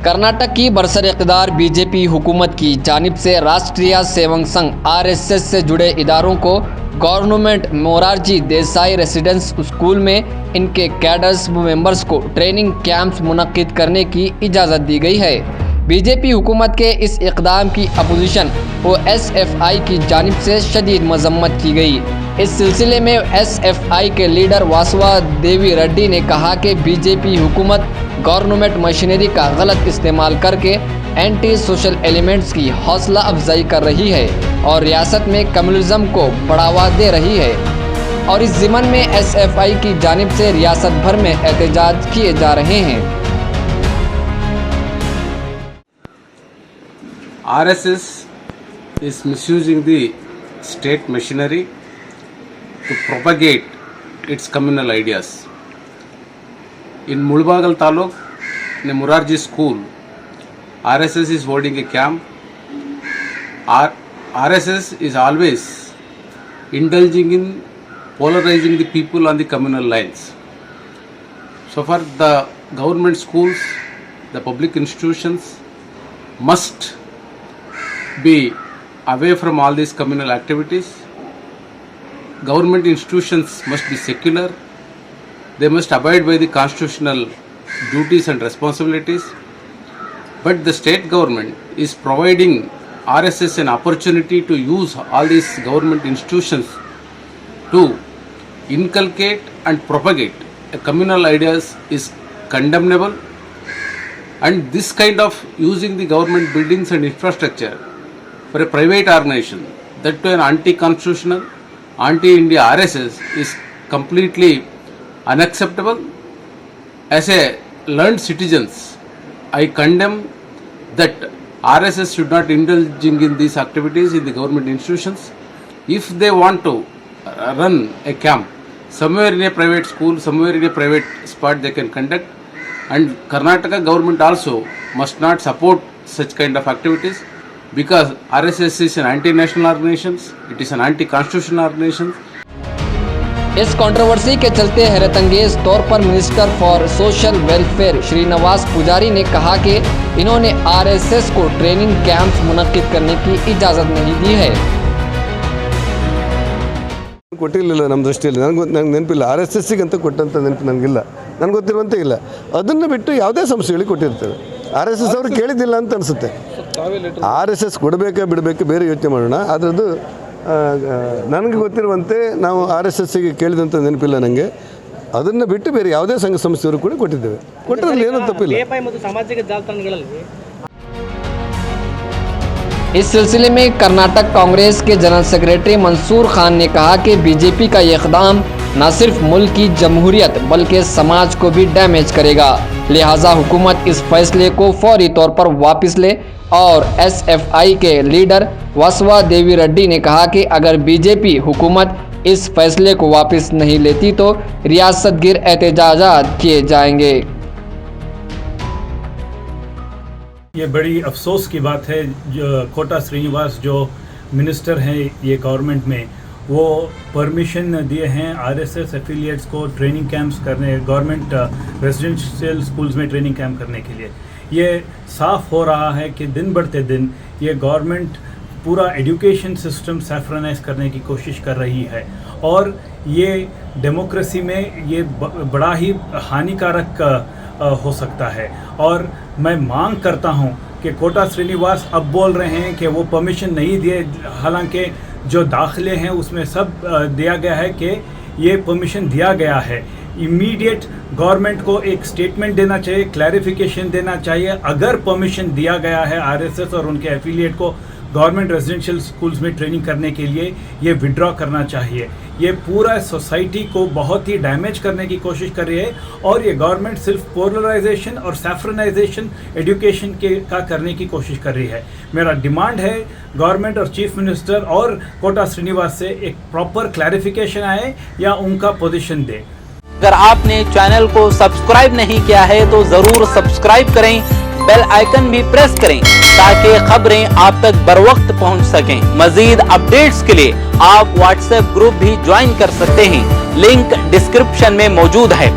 कर्नाटक की बरसर-ए-इक़्तिदार बीजेपी हुकूमत की जानिब से राष्ट्रीय सेवक संघ (RSS) से जुड़े इदारों को government Morarji Desai residence school में इनके कैडर्स व मेंबर्स को ट्रेनिंग कैंप्स मुनक्किद करने की इजाज़त दी गई है। बीजेपी हुकूमत के इस इक़दाम की अपोजिशन व SFI की जानिब से शदीद मजम्मत की गई। इस सिलसिले में SFI के लीडर वासवा देवी रेड्डी ने कहा कि बीजेपी हुकूमत गवर्नमेंट मशीनरी का गलत इस्तेमाल करके एंटी सोशल एलिमेंट्स की हौसला अफजाई कर रही है और रियासत में कम्युनिज्म को बढ़ावा दे रही है और इस ज़िमन में SFI की जानिब से रियासत भर में एहतजाज किए जा रहे हैं। RSS is misusing the state machinery to propagate its communal ideas. In Mulbagal Taluk, in Morarji School, RSS is holding a camp. RSS is always indulging in polarizing the people on the communal lines. So far, the government schools, the public institutions must be away from all these communal activities. Government institutions must be secular. They must abide by the constitutional duties and responsibilities. But the state government is providing RSS an opportunity to use all these government institutions to inculcate and propagate communal ideas is condemnable. And this kind of using the government buildings and infrastructure for a private organization, that to an anti-constitutional, anti-India RSS, is completely unacceptable. As a learned citizens, I condemn that RSS should not indulge in these activities in the government institutions. If they want to run a camp somewhere in a private school, somewhere in a private spot, they can conduct. And Karnataka government also must not support such kind of activities, because RSS is an anti-national organization, it is an anti-constitutional organization. इस controversy के चलते हैरतअंगेज तौर पर minister for social welfare Srinivas Pujari ने कहा कि इन्होंने RSS को ट्रेनिंग कैंप्स मुनक्किद करने की इजाज़त नहीं दी है। ಕೊಟ್ಟಿರಲಿಲ್ಲ ನಮ್ಮ ದೃಷ್ಟಿಯಲ್ಲಿ ನನಗೆ ನೆನಪಿಲ್ಲ RSSಗೆ ಅಂತ ಕೊಟ್ಟಂತ ನೆನಪು ನನಗಿಲ್ಲ, ನನಗೆ ಗೊತ್ತಿರುವಂತೆ ಇಲ್ಲ. ಅದನ್ನು ಬಿಟ್ಟು ಯಾವುದೇ ಸಂಸ್ಥೆಗಳಿಗೆ ಕೊಟ್ಟಿರ್ತೇವೆ. RSS ಅವರು ಕೇಳಿದ್ದಿಲ್ಲ ಅಂತ ಅನಿಸುತ್ತೆ. RSS ಕೊಡಬೇಕಾ ಬಿಡಬೇಕು ಬೇರೆ ಯೋಚನೆ ಮಾಡೋಣ. ಅದರದ್ದು ನನಗೆ ಗೊತ್ತಿರುವಂತೆ ನಾವು RSSಗೆ ಕೇಳಿದಂಥ ನೆನಪಿಲ್ಲ ನನಗೆ. ಅದನ್ನು ಬಿಟ್ಟು ಬೇರೆ ಯಾವುದೇ ಸಂಘ ಸಂಸ್ಥೆಯವರು ಕೂಡ ಕೊಟ್ಟಿದ್ದೇವೆ. ಕೊಟ್ಟರಲ್ಲಿ ಏನೂ ತಪ್ಪಿಲ್ಲ. इस सिलसिले में कर्नाटक कांग्रेस के जनरल सेक्रेटरी मंसूर खान ने कहा कि बीजेपी का ये इक़दाम न सिर्फ मुल्क की जमहूरियत बल्कि समाज को भी डैमेज करेगा, लिहाजा हुकूमत इस फैसले को फौरी तौर पर वापस ले। और SFI के लीडर वासवा देवी रेड्डी ने कहा कि अगर बीजेपी हुकूमत इस फैसले को वापस नहीं लेती तो रियासत गिर एहतजाजात किए जाएंगे। ये बड़ी अफसोस की बात है, जो कोटा श्रीनिवास जो मिनिस्टर हैं ये गवर्नमेंट में, वो परमिशन दिए हैं RSS एफिलिएट्स को ट्रेनिंग कैंप्स करने, गवर्नमेंट रेजिडेंशियल स्कूल्स में ट्रेनिंग कैंप करने के लिए। ये साफ हो रहा है कि दिन बढ़ते दिन ये गवर्नमेंट पूरा एजुकेशन सिस्टम सैफ्रनाइज करने की कोशिश कर रही है और ये डेमोक्रेसी में ये बड़ा ही हानिकारक हो सकता है। और मैं मांग करता हूं कि कोटा श्रीनिवास अब बोल रहे हैं कि वो परमिशन नहीं दिए, हालांकि जो दाखिले हैं उसमें सब दिया गया है कि ये परमिशन दिया गया है। इमीडिएट गवर्नमेंट को एक स्टेटमेंट देना चाहिए, क्लैरिफिकेशन देना चाहिए। अगर परमिशन दिया गया है RSS और उनके एफिलिएट को गवर्नमेंट रेजिडेंशियल स्कूल्स में ट्रेनिंग करने के लिए, ये विड्रॉ करना चाहिए। ये पूरा सोसाइटी को बहुत ही डैमेज करने की कोशिश कर रही है और ये गवर्नमेंट सिर्फ पोलराइजेशन और सैफ्रनाइजेशन एजुकेशन का करने की कोशिश कर रही है। मेरा डिमांड है गवर्नमेंट और चीफ मिनिस्टर और कोटा श्रीनिवास से एक प्रॉपर क्लैरिफिकेशन आए या उनका पोजीशन दे। अगर आपने चैनल को सब्सक्राइब नहीं किया है तो जरूर सब्सक्राइब करें, बेल आइकन भी प्रेस करें ताकि खबरें आप तक बर वक्त पहुंच सकें। मजीद अपडेट्स के लिए आप व्हाट्सएप ग्रुप भी ज्वाइन कर सकते हैं, लिंक डिस्क्रिप्शन में मौजूद है।